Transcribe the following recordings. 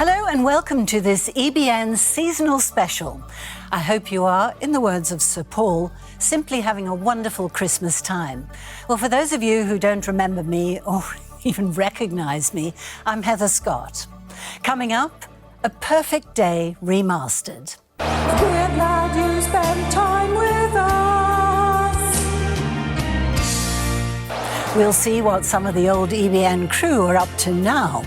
Hello and welcome to this EBN seasonal special. I hope you are, in the words of Sir Paul, simply having a wonderful Christmas time. Well, for those of you who don't remember me or even recognise me, I'm Heather Scott. Coming up, A Perfect Day Remastered. We're glad you spent time with us. We'll see what some of the old EBN crew are up to now.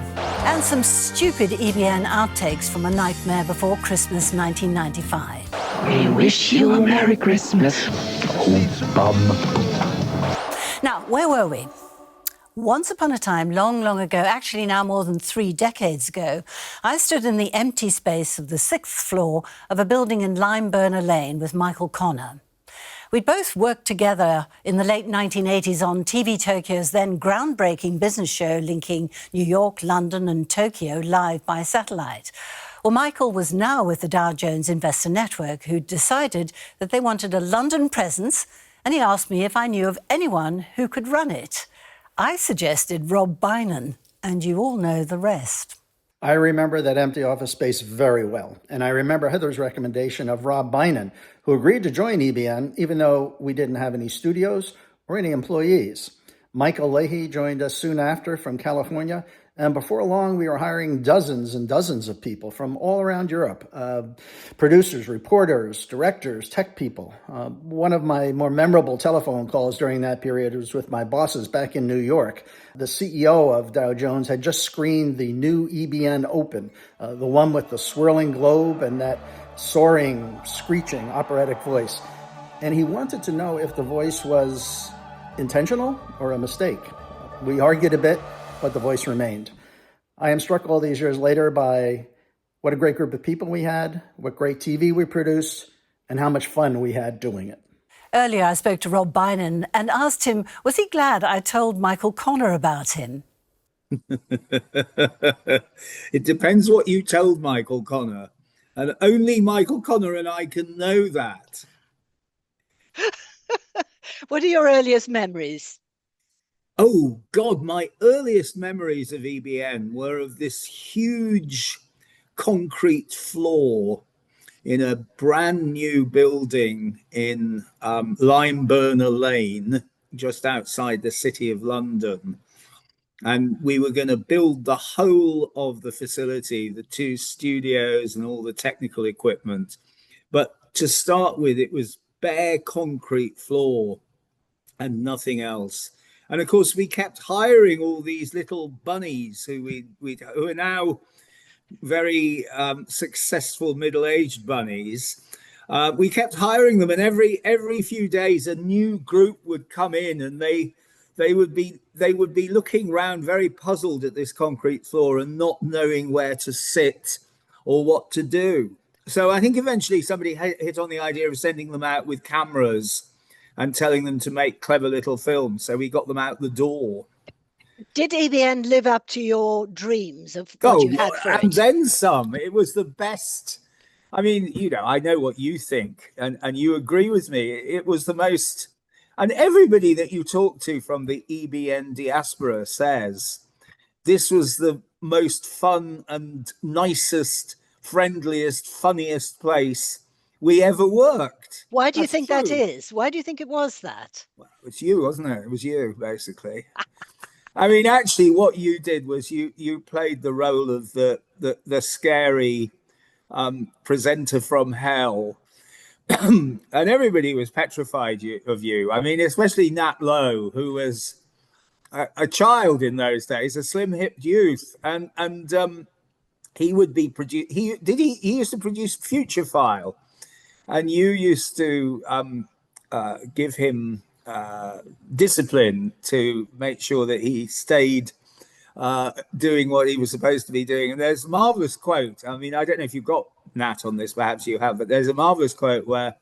And some stupid EBN outtakes from A Nightmare Before Christmas 1995. We wish you a Merry Christmas. Oh, bum. Now, where were we? Once upon a time, long, long ago, actually now more than 3 decades ago, I stood in the empty space of the 6th floor of a building in Limeburner Lane with Michael Connor. We'd both worked together in the late 1980s on TV Tokyo's then groundbreaking business show linking New York, London and Tokyo live by satellite. Well, Michael was now with the Dow Jones Investor Network, who'd decided that they wanted a London presence, and he asked me if I knew of anyone who could run it. I suggested Rob Beynon, and you all know the rest. I remember that empty office space very well, and I remember Heather's recommendation of Rob Beynon, who agreed to join EBN even though we didn't have any studios or any employees. Michael Lahey joined us soon after from California, and before long we were hiring dozens and dozens of people from all around Europe, producers, reporters, directors, tech people. One of my more memorable telephone calls during that period was with my bosses back in New York. The CEO of Dow Jones had just screened the new EBN Open, the one with the swirling globe and that soaring, screeching operatic voice. And he wanted to know if the voice was intentional or a mistake. We argued a bit, but the voice remained. I am struck all these years later by what a great group of people we had, what great TV we produced, and how much fun we had doing it. Earlier, I spoke to Rob Beynon and asked him, was he glad I told Michael Connor about him? It depends what you told Michael Connor. And only Michael Connor and I can know that. What are your earliest memories? Oh, God, my earliest memories of EBN were of this huge concrete floor in a brand new building in Limeburner Lane, just outside the City of London. And we were going to build the whole of the facility, the 2 studios and all the technical equipment. But to start with, it was bare concrete floor and nothing else. And of course, we kept hiring all these little bunnies who are now very successful middle-aged bunnies. We kept hiring them, and every few days, a new group would come in, and they would be looking around very puzzled at this concrete floor and not knowing where to sit or what to do. So I think eventually somebody hit on the idea of sending them out with cameras and telling them to make clever little films. So we got them out the door. Did EBN live up to your dreams of what you had for it? And then some. It was the best. I mean, you know, I know what you think, and you agree with me. It was the most. And everybody that you talk to from the EBN diaspora says this was the most fun and nicest, friendliest, funniest place we ever worked. Why do you think that is? Why do you think it was that? Well, it was you, wasn't it? It was you, basically. I mean, actually, what you did was you played the role of the scary presenter from hell. And everybody was petrified of you. I mean, especially Nat Low, who was a child in those days, a slim-hipped youth, and he would be he used to produce Future File, and you used to give him discipline to make sure that he stayed doing what he was supposed to be doing. And there's a marvelous quote. I mean, I don't know if you've got Nat on this, perhaps you have, but there's a marvelous quote where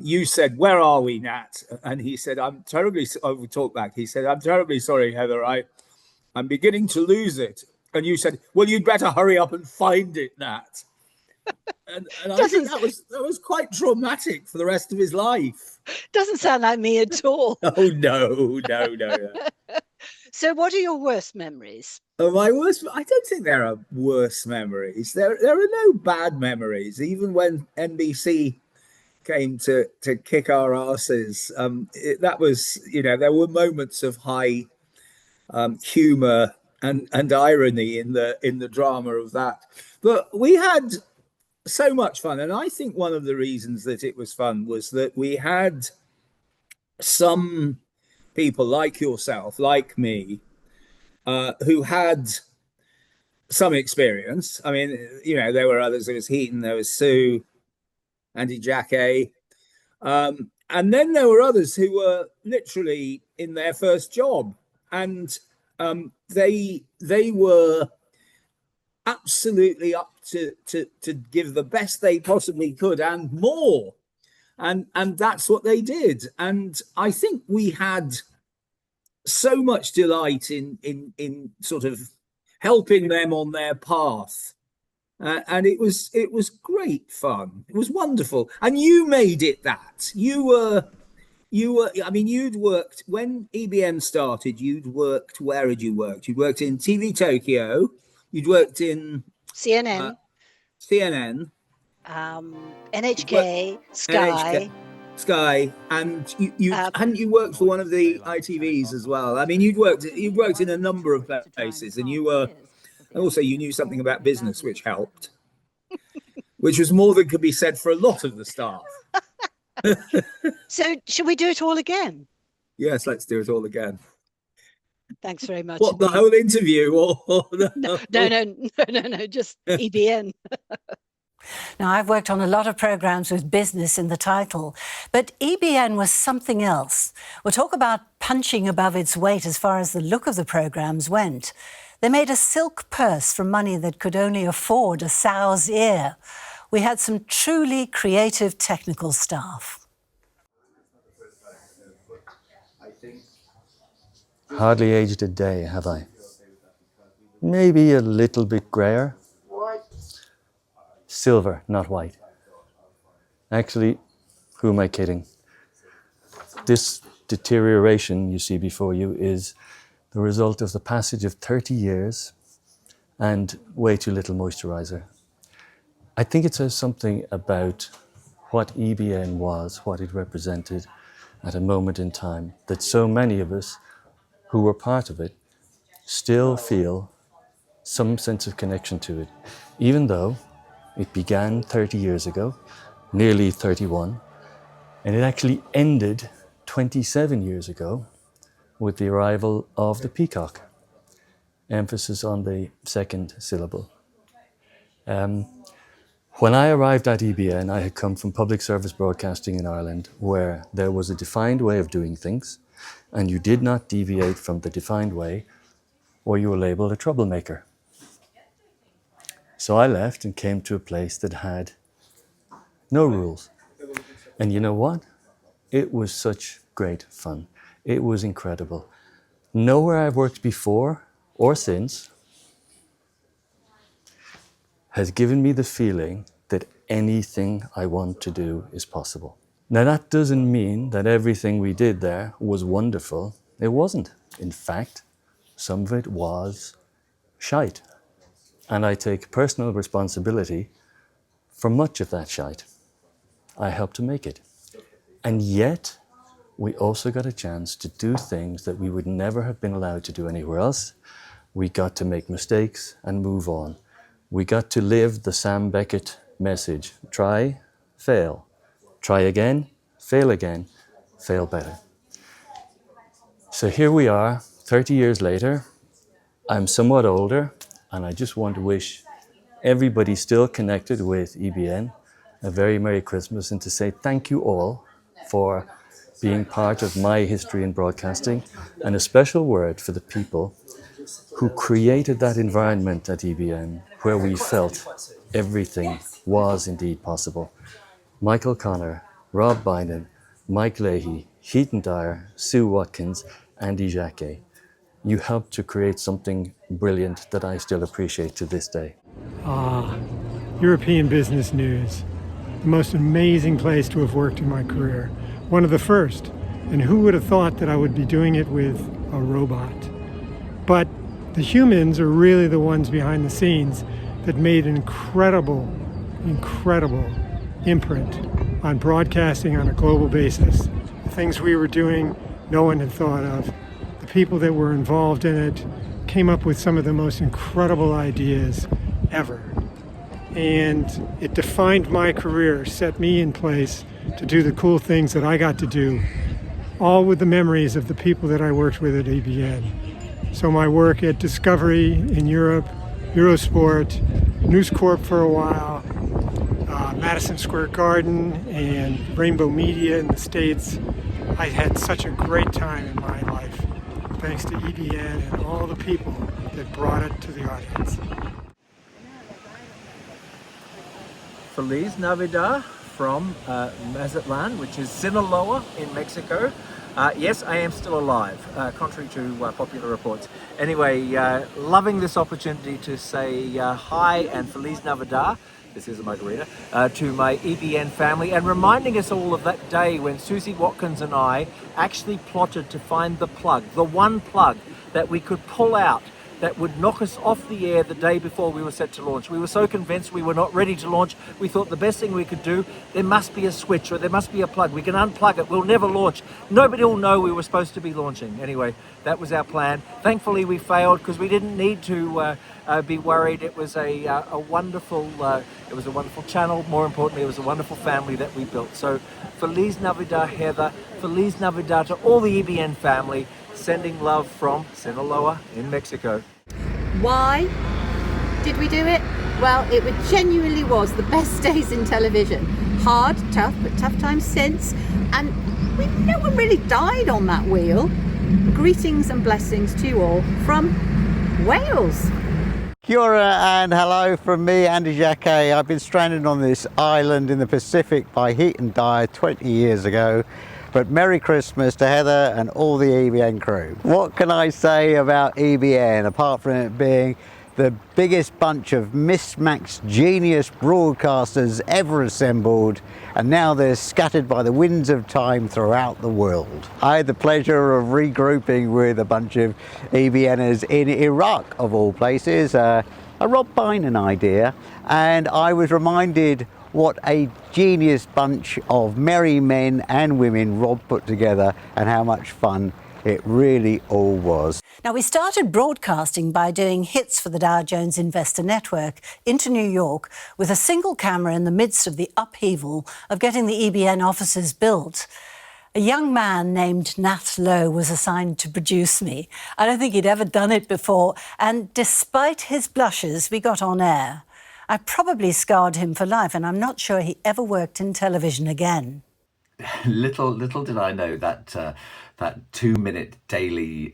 you said, "Where are we, Nat?" And he said, "I'm terribly," we talked back. He said, "I'm terribly sorry, Heather. I'm beginning to lose it." And you said, "Well, you'd better hurry up and find it, Nat." And I think that was quite traumatic for the rest of his life. Doesn't sound like me at all. Oh, no. So what are your worst memories? My worst, I don't think there are worse memories. There are no bad memories. Even when NBC came to kick our asses, that was, there were moments of high humor and irony in the drama of that. But we had so much fun, and I think one of the reasons that it was fun was that we had some people like yourself, like me, who had some experience. I mean, there were others. There was Heaton, there was Sue, Andy Jaquet. And then there were others who were literally in their first job. And they were absolutely up to give the best they possibly could and more. And that's what they did. And I think we had so much delight in sort of helping them on their path, and it was great fun. It was wonderful, and you made it that. You were. I mean, you'd worked when EBN started. You'd worked. Where had you worked? You'd worked in TV Tokyo. You'd worked in CNN, CNN, NHK, Sky. Sky, and you hadn't you worked for one of the ITVs as well? I mean, you'd worked in a number of places, and you knew something about business, which helped, which was more than could be said for a lot of the staff. So, should we do it all again? Yes, let's do it all again. Thanks very much. What, the whole interview, or No, just EBN. Now, I've worked on a lot of programmes with business in the title, but EBN was something else. We'll talk about punching above its weight as far as the look of the programmes went. They made a silk purse from money that could only afford a sow's ear. We had some truly creative technical staff. Hardly aged a day, have I? Maybe a little bit greyer. Silver, not white. Actually, who am I kidding? This deterioration you see before you is the result of the passage of 30 years and way too little moisturizer. I think it says something about what EBN was, what it represented at a moment in time, that so many of us who were part of it still feel some sense of connection to it, even though it began 30 years ago, nearly 31, and it actually ended 27 years ago with the arrival of the peacock. Emphasis on the second syllable. When I arrived at EBN, I had come from public service broadcasting in Ireland, where there was a defined way of doing things, and you did not deviate from the defined way, or you were labelled a troublemaker. So I left and came to a place that had no rules. And you know what? It was such great fun. It was incredible. Nowhere I've worked before or since has given me the feeling that anything I want to do is possible. Now, that doesn't mean that everything we did there was wonderful. It wasn't. In fact, some of it was shite. And I take personal responsibility for much of that shite. I helped to make it. And yet, we also got a chance to do things that we would never have been allowed to do anywhere else. We got to make mistakes and move on. We got to live the Sam Beckett message. Try, fail. Try again, fail better. So here we are, 30 years later. I'm somewhat older, and I just want to wish everybody still connected with EBN a very Merry Christmas, and to say thank you all for being part of my history in broadcasting, and a special word for the people who created that environment at EBN where we felt everything was indeed possible. Michael Connor, Rob Beynon, Mike Lahey, Heaton Dyer, Sue Watkins, Andy Jaquet. You helped to create something brilliant that I still appreciate to this day. European Business News. The most amazing place to have worked in my career. One of the first. And who would have thought that I would be doing it with a robot? But the humans are really the ones behind the scenes that made an incredible imprint on broadcasting on a global basis. The things we were doing, no one had thought of. The people that were involved in it came up with some of the most incredible ideas ever. And it defined my career, set me in place to do the cool things that I got to do, all with the memories of the people that I worked with at EBN. So my work at Discovery in Europe, Eurosport, News Corp for a while, Madison Square Garden, and Rainbow Media in the States. I had such a great time in my life, thanks to EBN and all the people that brought it to the audience. Feliz Navidad from Mazatlan, which is Sinaloa in Mexico. Yes, I am still alive, contrary to popular reports. Anyway, loving this opportunity to say hi and Feliz Navidad, this is a margarita, to my EBN family, and reminding us all of that day when Susie Watkins and I actually plotted to find the plug, the one plug that we could pull out that would knock us off the air the day before we were set to launch. We were so convinced we were not ready to launch, we thought the best thing we could do, there must be a switch or there must be a plug. We can unplug it, we'll never launch. Nobody will know we were supposed to be launching. Anyway, that was our plan. Thankfully we failed because we didn't need to be worried. It was a wonderful channel. More importantly, it was a wonderful family that we built. So Feliz Navidad, Heather. Feliz Navidad to all the EBN family. Sending love from Sinaloa in Mexico. Why did we do it? Well, it genuinely was the best days in television. Hard, tough, but tough times since. And no one really died on that wheel. Greetings and blessings to you all from Wales. Kia ora and hello from me, Andy Jaquet. I've been stranded on this island in the Pacific by Heaton Dyer 20 years ago. But Merry Christmas to Heather and all the EBN crew. What can I say about EBN apart from it being the biggest bunch of mismatched genius broadcasters ever assembled, and now they're scattered by the winds of time throughout the world. I had the pleasure of regrouping with a bunch of EBNers in Iraq, of all places, a Rob Beynon idea, and I was reminded what a genius bunch of merry men and women Rob put together and how much fun it really all was. Now, we started broadcasting by doing hits for the Dow Jones Investor Network into New York with a single camera in the midst of the upheaval of getting the EBN offices built. A young man named Nat Low was assigned to produce me. I don't think he'd ever done it before, and despite his blushes, we got on air. I probably scarred him for life, and I'm not sure he ever worked in television again. Little did I know that that 2-minute daily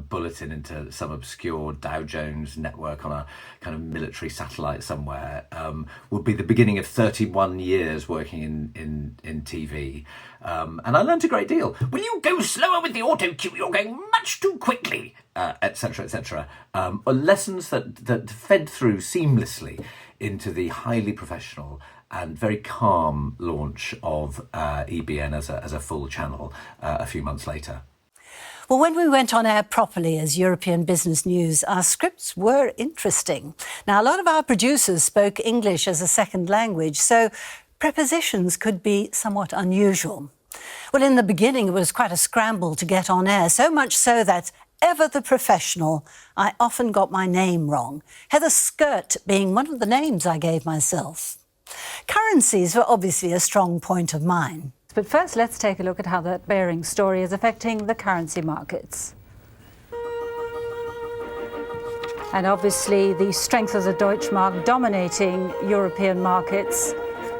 bulletin into some obscure Dow Jones network on a kind of military satellite somewhere would be the beginning of 31 years working in TV. And I learned a great deal. Will you go slower with the auto cue? You're going much too quickly, etc., etc. Lessons that fed through seamlessly into the highly professional and very calm launch of EBN as a full channel a few months later. Well, when we went on air properly as European Business News, our scripts were interesting. Now, a lot of our producers spoke English as a second language, so prepositions could be somewhat unusual. Well, in the beginning, it was quite a scramble to get on air, so much so that ever the professional, I often got my name wrong, Heather Skirt being one of the names I gave myself. Currencies were obviously a strong point of mine. But first, let's take a look at how that Behring story is affecting the currency markets. And obviously, the strength of the Deutschmark dominating European markets.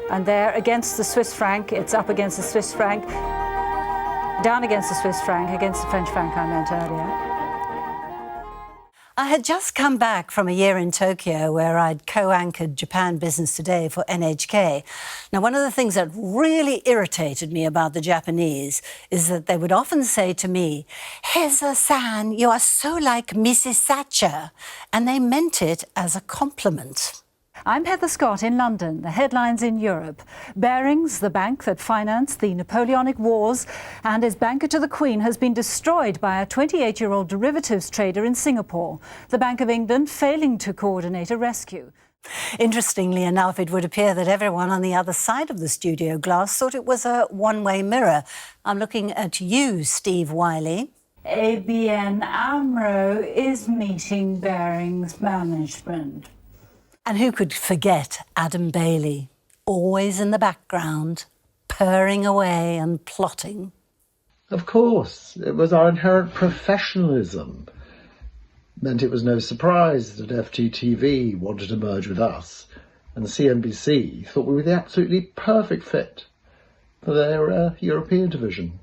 And there, against the Swiss franc, it's up against the Swiss franc, down against the Swiss franc, against the French franc I meant earlier. I had just come back from a year in Tokyo where I'd co-anchored Japan Business Today for NHK. Now, one of the things that really irritated me about the Japanese is that they would often say to me, "Hezza-san, you are so like Missis Satcher," and they meant it as a compliment. I'm Heather Scott in London. The headlines in Europe. Barings, the bank that financed the Napoleonic Wars and is banker to the Queen, has been destroyed by a 28-year-old derivatives trader in Singapore. The Bank of England failing to coordinate a rescue. Interestingly enough, it would appear that everyone on the other side of the studio glass thought it was a one-way mirror. I'm looking at you, Steve Willey. ABN AMRO is meeting Barings management. And who could forget Adam Baillie, always in the background, purring away and plotting. Of course, it was our inherent professionalism. Meant it was no surprise that FTTV wanted to merge with us, and CNBC thought we were the absolutely perfect fit for their European division.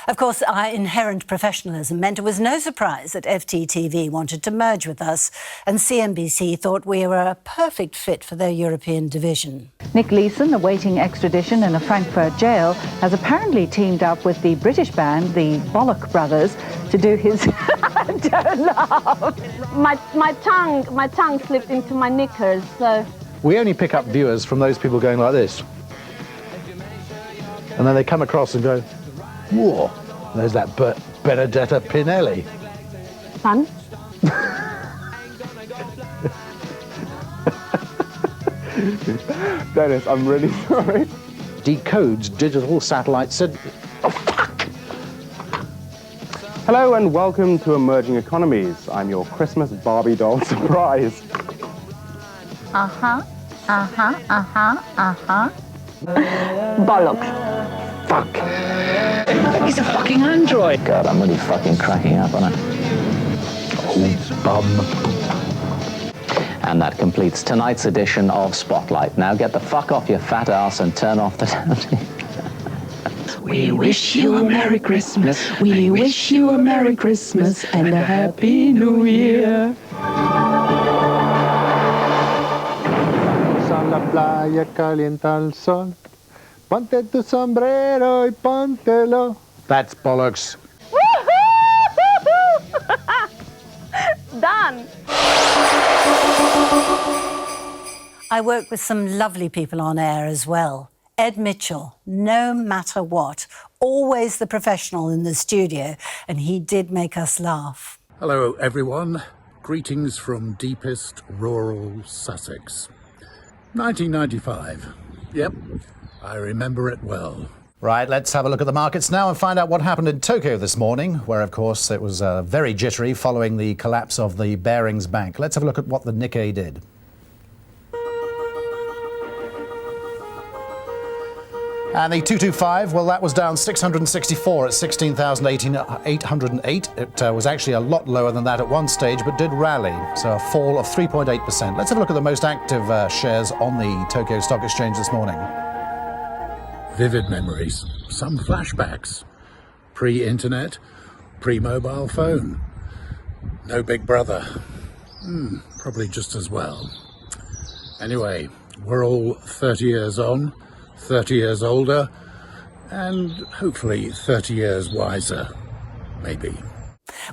Of course, our inherent professionalism meant it was no surprise that FTTV wanted to merge with us, and CNBC thought we were a perfect fit for their European division. Nick Leeson, awaiting extradition in a Frankfurt jail, has apparently teamed up with the British band, the Bollock Brothers, to do his... Don't laugh! My tongue slipped into my knickers, so... We only pick up viewers from those people going like this. And then they come across and go, whoa, there's that Benedetta Pinelli. Son? Dennis, I'm really sorry. Decodes digital satellite signal. Oh, fuck! Hello and welcome to Emerging Economies. I'm your Christmas Barbie doll surprise. Bollocks. Fuck. He's a fucking android. God, I'm really fucking cracking up on it. Oh, bum. And that completes tonight's edition of Spotlight. Now get the fuck off your fat ass and turn off the... We wish you a Merry Christmas. We wish you a Merry Christmas and a Happy New Year. En la playa calienta el sol. Ponte tu sombrero y póntelo. That's bollocks. Done. I work with some lovely people on air as well. Ed Mitchell, no matter what, always the professional in the studio, and he did make us laugh. Hello everyone, greetings from deepest rural Sussex. 1995, yep, I remember it well. Right, let's have a look at the markets now and find out what happened in Tokyo this morning, where of course it was very jittery following the collapse of the Barings Bank. Let's have a look at what the Nikkei did. And the 225, well, that was down 664 at 16,808. It was actually a lot lower than that at one stage, but did rally, so a fall of 3.8%. Let's have a look at the most active shares on the Tokyo Stock Exchange this morning. Vivid memories, some flashbacks. Pre-internet, pre-mobile phone. No Big Brother. Probably just as well. Anyway, we're all 30 years on. 30 years older, and hopefully 30 years wiser, maybe.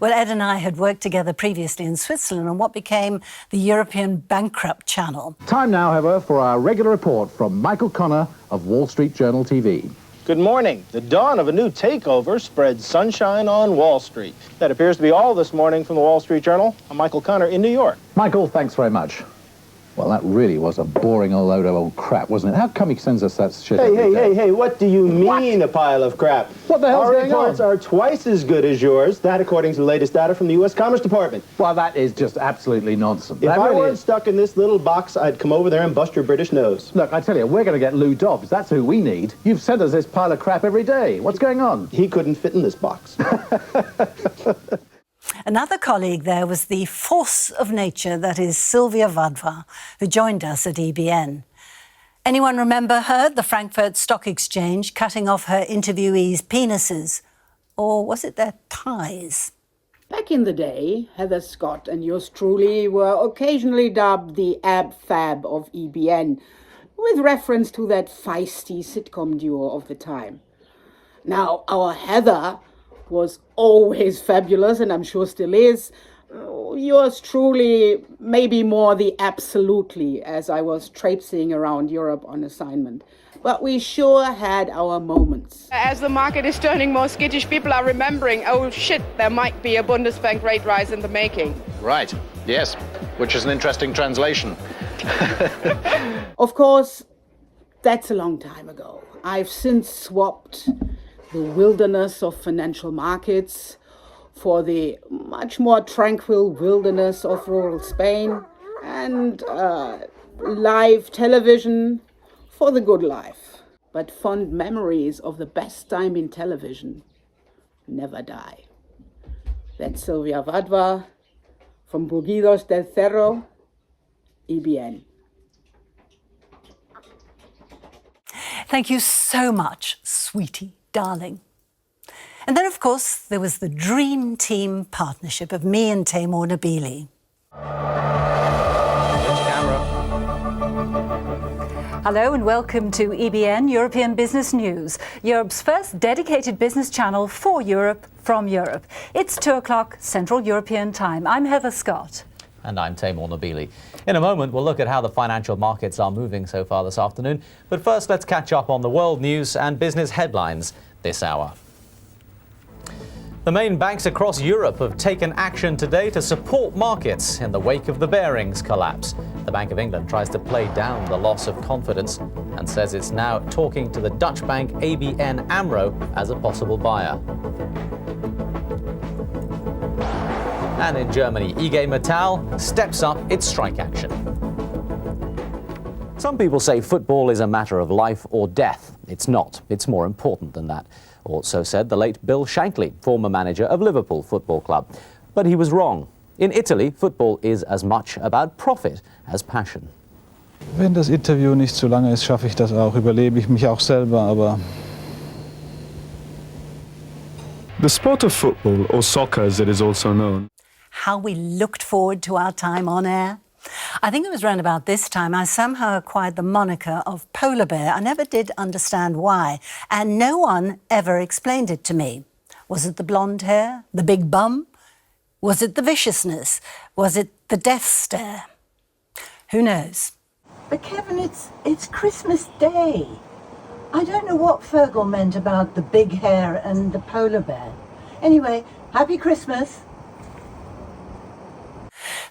Well, Ed and I had worked together previously in Switzerland on what became the European Bankrupt channel. Time now, however, for our regular report from Michael Connor of Wall Street Journal TV. Good morning. The dawn of a new takeover spreads sunshine on Wall Street. That appears to be all this morning from the Wall Street Journal. I'm Michael Connor in New York. Michael, thanks very much. Well, that really was a boring old load of old crap, wasn't it? How come he sends us that shit every day? Hey, what do you mean a pile of crap? What the hell's going on? Our reports are twice as good as yours, that according to the latest data from the U.S. Commerce Department. Well, that is just absolutely nonsense. If I weren't stuck in this little box, I'd come over there and bust your British nose. Look, I tell you, we're going to get Lou Dobbs. That's who we need. You've sent us this pile of crap every day. What's going on? He couldn't fit in this box. Another colleague there was the force of nature, that is Silvia Wadhwa, who joined us at EBN. Anyone remember her, the Frankfurt Stock Exchange, cutting off her interviewees' penises? Or was it their ties? Back in the day, Heather Scott and yours truly were occasionally dubbed the ab-fab of EBN, with reference to that feisty sitcom duo of the time. Now, our Heather was always fabulous, and I'm sure still is. yours truly, maybe more the absolutely, as I was traipsing around Europe on assignment. But we sure had our moments. As the market is turning more skittish, people are remembering, oh shit, there might be a Bundesbank rate rise in the making. Right, yes, which is an interesting translation. Of course, that's a long time ago. I've since swapped the wilderness of financial markets for the much more tranquil wilderness of rural Spain, and live television for the good life. But fond memories of the best time in television never die. That's Silvia Wadhwa from Burguidos del Cerro, EBN. Thank you so much, sweetie, darling. And then, of course, there was the dream team partnership of me and Taimur Nabili. Hello and welcome to EBN European Business News, Europe's first dedicated business channel for Europe from Europe. It's 2 o'clock Central European Time. I'm Heather Scott. And I'm Taimur Nabili. In a moment, we'll look at how the financial markets are moving so far this afternoon. But first, let's catch up on the world news and business headlines this hour. The main banks across Europe have taken action today to support markets in the wake of the Barings collapse. The Bank of England tries to play down the loss of confidence and says it's now talking to the Dutch bank ABN AMRO as a possible buyer. And in Germany, IG Metall steps up its strike action. Some people say football is a matter of life or death. It's not. It's more important than that. Also said the late Bill Shankly, former manager of Liverpool Football Club. But he was wrong. In Italy, football is as much about profit as passion. Wenn das Interview nicht zu lange ist, schaffe ich das auch. Überlebe ich mich auch selber, aber... The sport of football, or soccer as it is also known. How we looked forward to our time on air. I think it was around about this time I somehow acquired the moniker of Polar Bear. I never did understand why, and no one ever explained it to me. Was it the blonde hair? The big bum? Was it the viciousness? Was it the death stare? Who knows? But Kevin, it's Christmas Day. I don't know what Fergal meant about the big hair and the polar bear. Anyway, happy Christmas.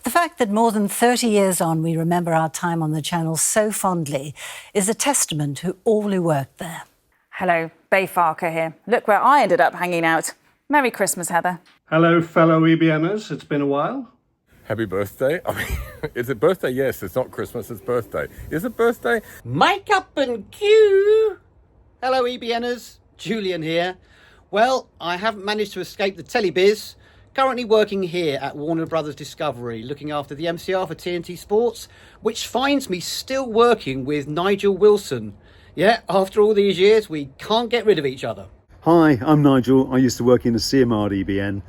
The fact that more than 30 years on we remember our time on the channel so fondly is a testament to all who worked there. Hello, Bay Farker here. Look where I ended up hanging out. Merry Christmas, Heather. Hello, fellow EBNers. It's been a while. Happy birthday. I mean, is it birthday? Yes, it's not Christmas, it's birthday. Is it birthday? Mic up and cue. Hello, EBNers. Julian here. Well, I haven't managed to escape the telebiz. Currently working here at Warner Brothers Discovery, looking after the MCR for TNT Sports, which finds me still working with Nigel Wilson. Yeah, after all these years, we can't get rid of each other. Hi, I'm Nigel. I used to work in the CMR at EBN,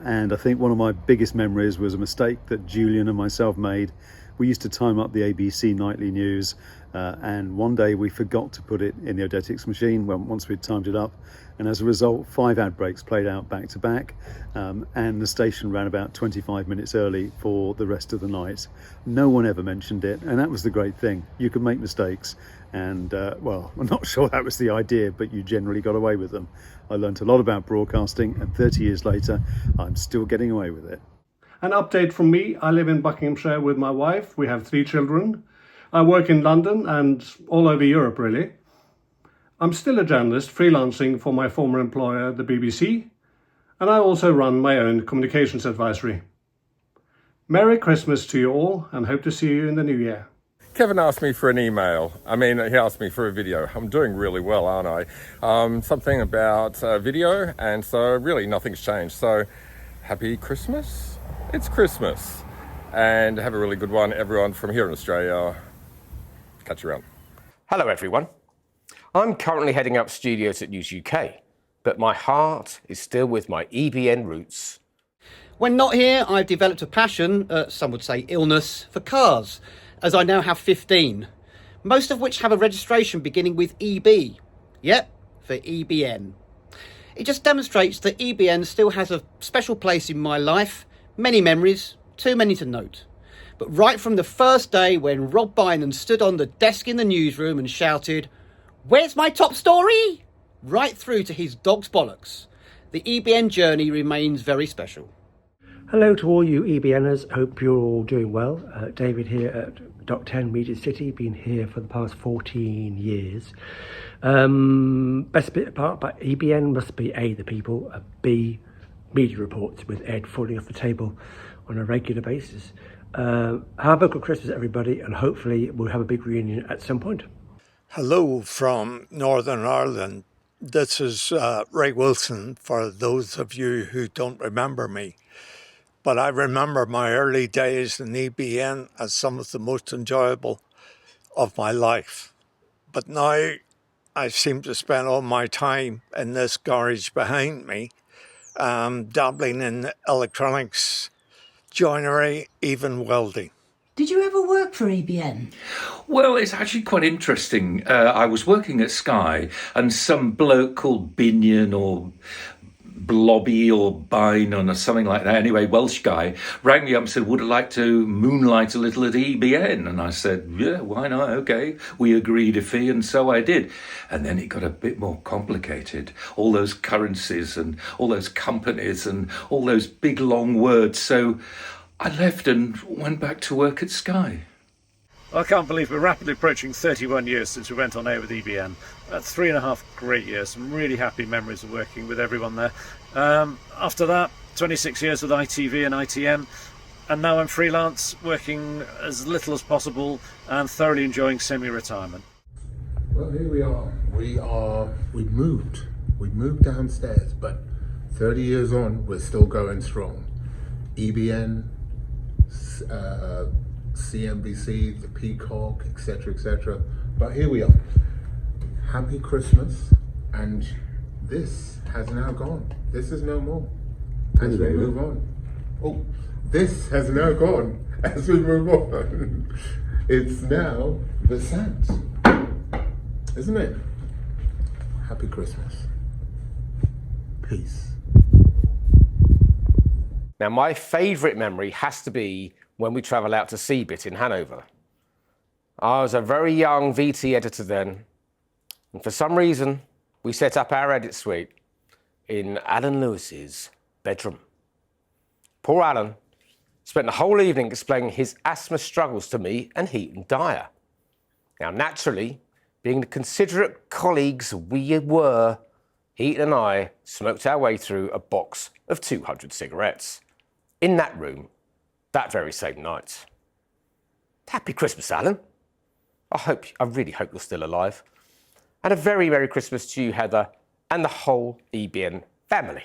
and I think one of my biggest memories was a mistake that Julian and myself made. We used to time up the ABC nightly news, and one day we forgot to put it in the Odetics machine once we'd timed it up. And as a result, 5 ad breaks played out back to back, and the station ran about 25 minutes early for the rest of the night. No one ever mentioned it, and that was the great thing. You could make mistakes, and well, I'm not sure that was the idea, but you generally got away with them. I learned a lot about broadcasting, and 30 years later, I'm still getting away with it. An update from me. I live in Buckinghamshire with my wife. We have 3 children. I work in London and all over Europe, really. I'm still a journalist freelancing for my former employer, the BBC, and I also run my own communications advisory. Merry Christmas to you all, and hope to see you in the new year. Kevin asked me for an email. I mean, he asked me for a video. I'm doing really well, aren't I? Something about video, and so really nothing's changed. So, happy Christmas. It's Christmas. And have a really good one, everyone from here in Australia. Catch you around. Hello, everyone. I'm currently heading up studios at News UK, but my heart is still with my EBN roots. When not here, I've developed a passion, some would say illness, for cars, as I now have 15, most of which have a registration beginning with EB. Yep, for EBN. It just demonstrates that EBN still has a special place in my life, Many memories, too many to note. But right from the first day when Rob Beynon stood on the desk in the newsroom and shouted, "Where's my top story?" right through to his dog's bollocks, the EBN journey remains very special. Hello to all you EBNers, hope you're all doing well. David here at Dock 10 Media City, been here for the past 14 years. Best bit apart, but EBN must be A, the people, B, media reports with Ed falling off the table on a regular basis. Have a good Christmas, everybody, and hopefully we'll have a big reunion at some point. Hello from Northern Ireland. This is Ray Wilson, for those of you who don't remember me. But I remember my early days in EBN as some of the most enjoyable of my life. But now I seem to spend all my time in this garage behind me, dabbling in electronics, joinery, even welding. Did you ever work for EBN? Well, it's actually quite interesting. I was working at Sky, and some bloke called Beynon or Blobby or Beynon or something like that, anyway, Welsh guy, rang me up and said, would I like to moonlight a little at EBN? And I said, yeah, why not? Okay. We agreed a fee, and so I did. And then it got a bit more complicated. All those currencies and all those companies and all those big long words. So I left and went back to work at Sky. I can't believe we're rapidly approaching 31 years since we went on air with EBN. That's 3.5 great years, some really happy memories of working with everyone there. After that, 26 years with ITV and ITN, and now I'm freelance, working as little as possible and thoroughly enjoying semi-retirement. Well, here we are. We've moved downstairs, but 30 years on, we're still going strong. EBN, CNBC, the Peacock, etc., etc. But here we are. Happy Christmas, and this has now gone. This is no more. As we move on. Oh, this has now gone as we move on. It's now the Sant, isn't it? Happy Christmas. Peace. Now, my favourite memory has to be when we travel out to Seabit in Hanover. I was a very young VT editor then, and for some reason, we set up our edit suite in Alan Lewis's bedroom. Poor Alan spent the whole evening explaining his asthma struggles to me and Heaton Dyer. Now, naturally, being the considerate colleagues we were, Heaton and I smoked our way through a box of 200 cigarettes in that room that very same night. Happy Christmas, Alan. I really hope you're still alive. And a very Merry Christmas to you, Heather, and the whole EBN family.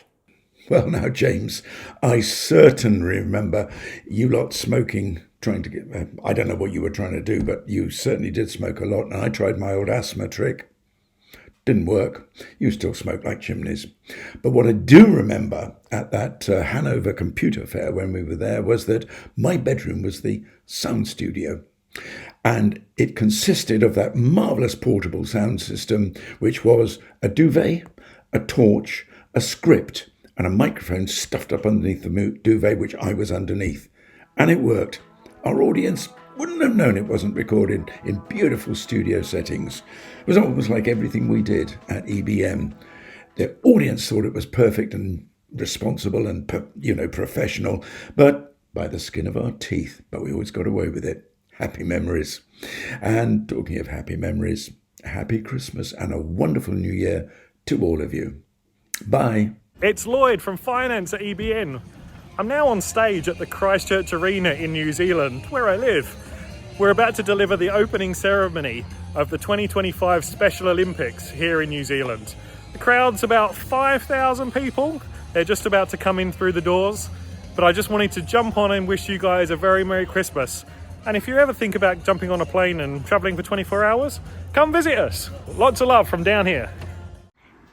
Well, now, James, I certainly remember you lot smoking, trying to get... I don't know what you were trying to do, but you certainly did smoke a lot, and I tried my old asthma trick. Didn't work. You still smoke like chimneys. But what I do remember at that Hanover Computer Fair when we were there was that my bedroom was the sound studio. And it consisted of that marvellous portable sound system, which was a duvet, a torch, a script, and a microphone stuffed up underneath the duvet, which I was underneath. And it worked. Our audience wouldn't have known it wasn't recorded in beautiful studio settings. It was almost like everything we did at EBN. The audience thought it was perfect and responsible and, professional, but by the skin of our teeth. But we always got away with it. Happy memories. And talking of happy memories, happy Christmas and a wonderful New Year to all of you. Bye. It's Lloyd from Finance at EBN. I'm now on stage at the Christchurch Arena in New Zealand, where I live. We're about to deliver the opening ceremony of the 2025 Special Olympics here in New Zealand. The crowd's about 5,000 people. They're just about to come in through the doors. But I just wanted to jump on and wish you guys a very Merry Christmas. And if you ever think about jumping on a plane and travelling for 24 hours, come visit us. Lots of love from down here.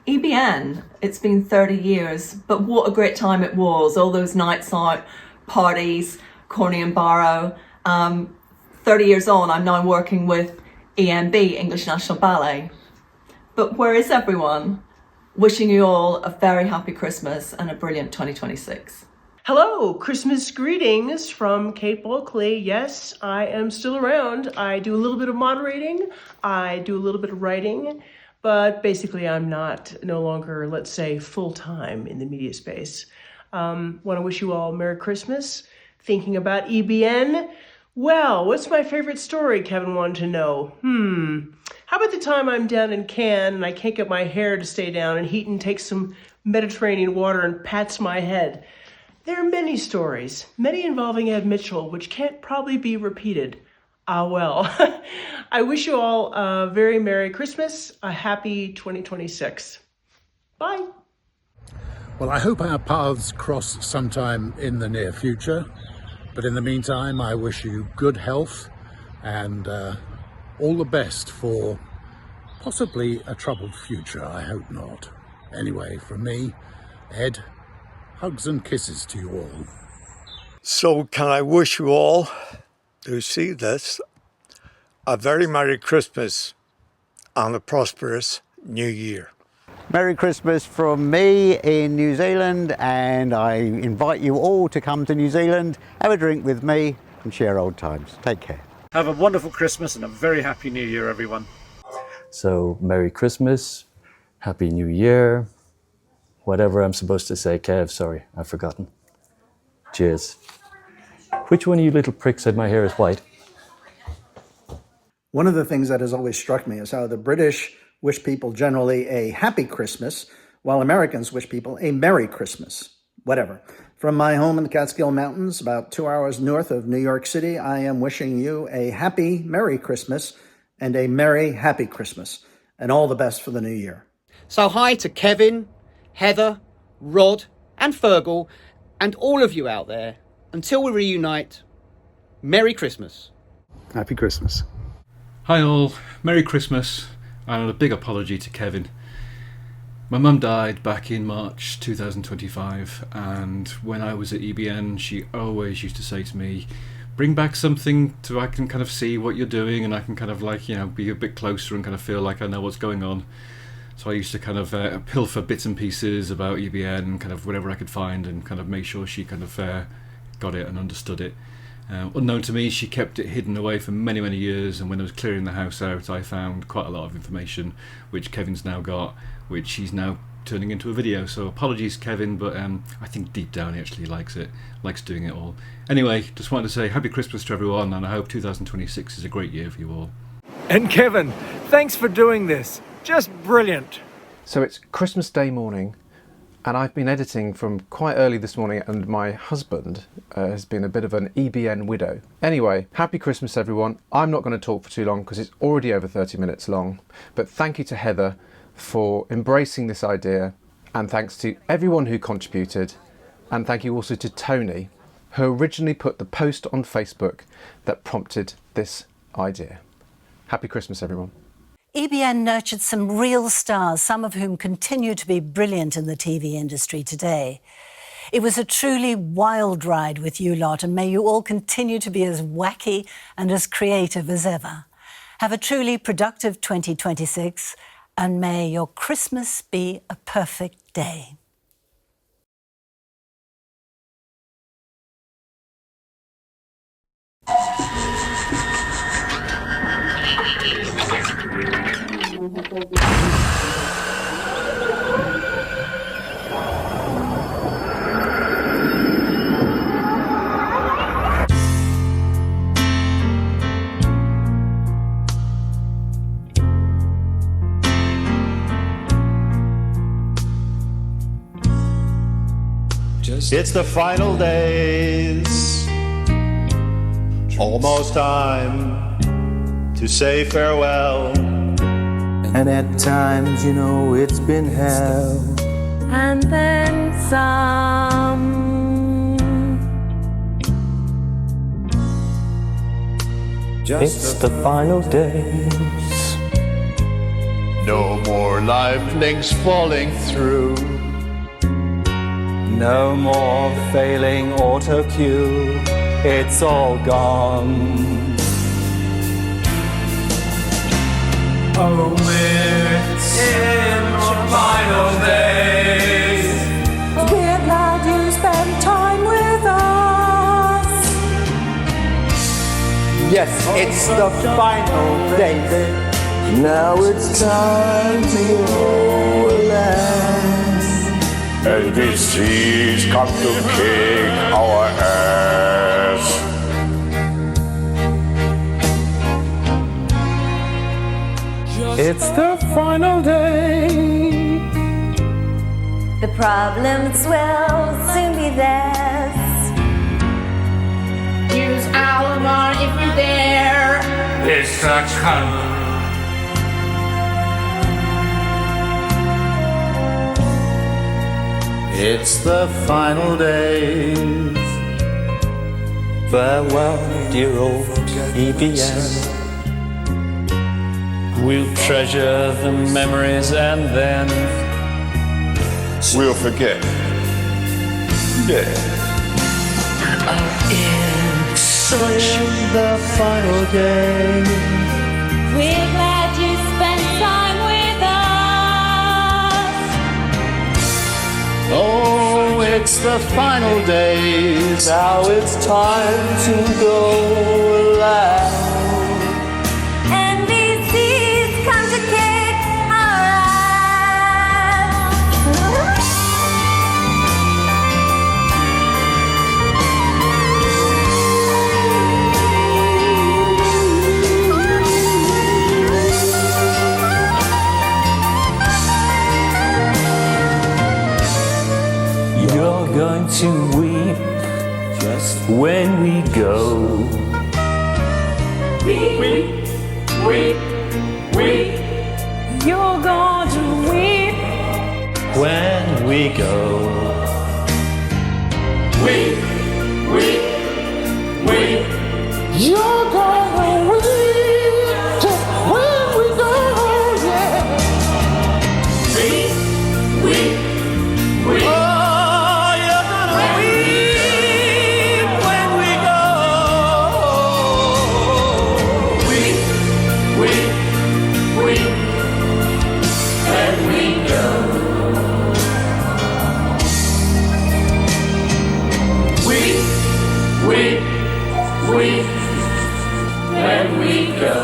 EBN, it's been 30 years, but what a great time it was. All those nights out, parties, Corny and Barrow. 30 years on, I'm now working with ENB, English National Ballet. But where is everyone? Wishing you all a very happy Christmas and a brilliant 2026. Hello, Christmas greetings from Cape Bulkley. Yes, I am still around. I do a little bit of moderating, I do a little bit of writing, but basically I'm no longer, let's say, full-time in the media space. Want to wish you all Merry Christmas. Thinking about EBN. Well, what's my favorite story, Kevin wanted to know? How about the time I'm down in Cannes and I can't get my hair to stay down and Heaton takes some Mediterranean water and pats my head? There are many stories, many involving Ed Mitchell, which can't probably be repeated. Ah, well. I wish you all a very Merry Christmas, a happy 2026. Bye. Well, I hope our paths cross sometime in the near future. But in the meantime, I wish you good health and all the best for possibly a troubled future. I hope not. Anyway, from me, Ed, hugs and kisses to you all. So can I wish you all who see this a very Merry Christmas and a prosperous New Year. Merry Christmas from me in New Zealand, and I invite you all to come to New Zealand, have a drink with me and share old times. Take care. Have a wonderful Christmas and a very happy New Year, everyone. So Merry Christmas, Happy New Year, whatever I'm supposed to say. Kev, sorry, I've forgotten. Cheers. Which one of you little pricks said my hair is white? One of the things that has always struck me is how the British wish people generally a happy Christmas, while Americans wish people a Merry Christmas. Whatever. From my home in the Catskill Mountains, about 2 hours north of New York City, I am wishing you a happy Merry Christmas and a Merry Happy Christmas, and all the best for the new year. So hi to Kevin, Heather, Rod and Fergal and all of you out there. Until we reunite, Merry Christmas. Happy Christmas. Hi all, Merry Christmas and a big apology to Kevin. My mum died back in March 2025, and when I was at EBN she always used to say to me, bring back something so I can kind of see what you're doing and I can kind of like, you know, be a bit closer and kind of feel like I know what's going on. So I used to kind of pilfer bits and pieces about EBN and kind of whatever I could find and kind of make sure she kind of got it and understood it. Unknown to me, she kept it hidden away for many, many years, and when I was clearing the house out I found quite a lot of information which Kevin's now got, which he's now turning into a video. So apologies Kevin, but I think deep down he actually likes it, likes doing it all. Anyway, just wanted to say Happy Christmas to everyone, and I hope 2026 is a great year for you all. And Kevin, thanks for doing this. Just brilliant. So it's Christmas Day morning, and I've been editing from quite early this morning, and my husband has been a bit of an EBN widow. Anyway, happy Christmas everyone. I'm not going to talk for too long because it's already over 30 minutes long, but thank you to Heather for embracing this idea, and thanks to everyone who contributed, and thank you also to Tony, who originally put the post on Facebook that prompted this idea. Happy Christmas everyone. EBN nurtured some real stars, some of whom continue to be brilliant in the TV industry today. It was a truly wild ride with you lot, and may you all continue to be as wacky and as creative as ever. Have a truly productive 2026, and may your Christmas be a perfect day. It's the final days, almost time to say farewell. And at times, you know, it's been hell. And then some. It's the final days. No more live links falling through. No more failing auto cue. It's all gone. Oh, it's in the final days. We're glad you spent time with Yes, it's the final day. Now it's time to go, alas. And disease come to kick our ass. It's the final day. The problems will soon be theirs. Use Alamar if you dare. It's such fun. It's the final days. Farewell, dear old EBN. We'll treasure the memories and then we'll forget. Yeah. It's such the final day. We're glad you spent time with us. Oh, it's the final days. Now it's time to go loud. And these seas come to kick our ass. you're going to weep just when we go. Weep, weep, weep. You're going to weep when we go. Weep, weep, weep. You're gonna weep just when we go, yeah. Weep, weep, weep. Oh, you're gonna weep when we go. Weep, weep, weep. When we go. Weep, weep, weep. When we go.